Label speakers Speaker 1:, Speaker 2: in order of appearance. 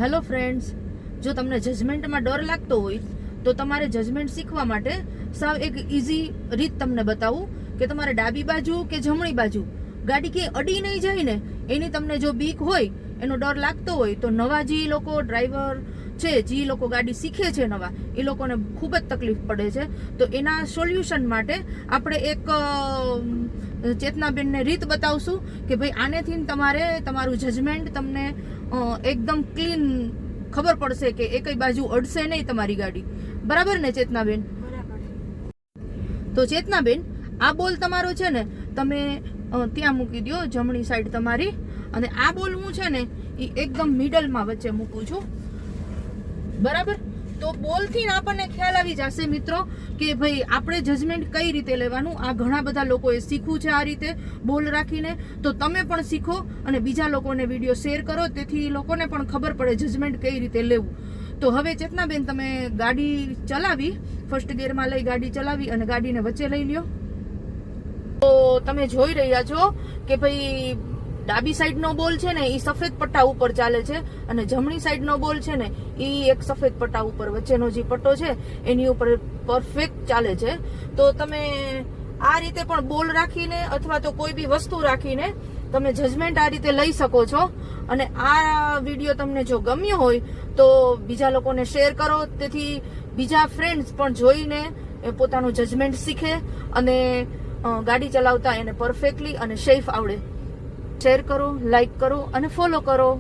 Speaker 1: Hello friends, જો તમને જજમેન્ટમાં ડર લાગતો હોય તો તમારે જજમેન્ટ શીખવા માટે સાવ એક ઇઝી રીત તમને બતાવું કે તમારે ડાબી બાજુ કે જમણી બાજુ ગાડી કે અડી નહીં જાય ને એની તમને જો બીક હોય, એનો ડર લાગતો હોય તો નવા જે લોકો ડ્રાઈવર છે, જે લોકો ગાડી શીખે છે નવા, એ લોકોને ખૂબ જ તકલીફ પડે છે. તો એના સોલ્યુશન માટે આપણે એક ચેતનાબેનને રીત બતાવશું કે ભાઈ આનેથી તમારે તમારું જજમેન્ટ તમને એકદમ ક્લીન ખબર પડશે કે એ કઈ બાજુ અડશે નહીં તમારી ગાડી. બરાબર ને ચેતનાબેન? તો ચેતનાબેન, આ બોલ તમારો છે ને તમે ત્યાં મૂકી દો, જમણી સાઈડ તમારી, અને આ બોલ હું છે ને એ એકદમ મિડલમાં વચ્ચે મૂકું છું. બરાબર? તો બોલથી આપણને ખ્યાલ આવી જશે મિત્રો કે ભાઈ આપણે જજમેન્ટ કઈ રીતે લેવાનું. આ ઘણા બધા લોકોએ શીખવું છે આ રીતે બોલ રાખીને, તો તમે પણ શીખો અને બીજા લોકોને વિડીયો શેર કરો, તેથી લોકોને પણ ખબર પડે જજમેન્ટ કઈ રીતે લેવું. તો હવે ચેતનાબેન, તમે ગાડી ચલાવી, ફર્સ્ટ ગિયરમાં લઈ ગાડી ચલાવી અને ગાડીને વચ્ચે લઈ લ્યો. તો તમે જોઈ રહ્યા છો કે ભાઈ ડાબી સાઈડનો બોલ છે ને એ સફેદ પટ્ટા ઉપર ચાલે છે અને જમણી સાઈડનો બોલ છે ને એ એક સફેદ પટ્ટા ઉપર, વચ્ચેનો જે પટ્ટો છે એની ઉપર પરફેક્ટ ચાલે છે. તો તમે આ રીતે પણ બોલ રાખીને અથવા તો કોઈ બી વસ્તુ રાખીને તમે જજમેન્ટ આ રીતે લઈ શકો છો. અને આ વિડીયો તમને જો ગમ્યો હોય તો બીજા લોકોને શેર કરો, તેથી બીજા ફ્રેન્ડ્સ પણ જોઈને પોતાનું જજમેન્ટ શીખે અને ગાડી ચલાવતા એને પરફેક્ટલી અને સેફ આવડે. શેર કરો, લાઈક કરો અને ફોલો કરો.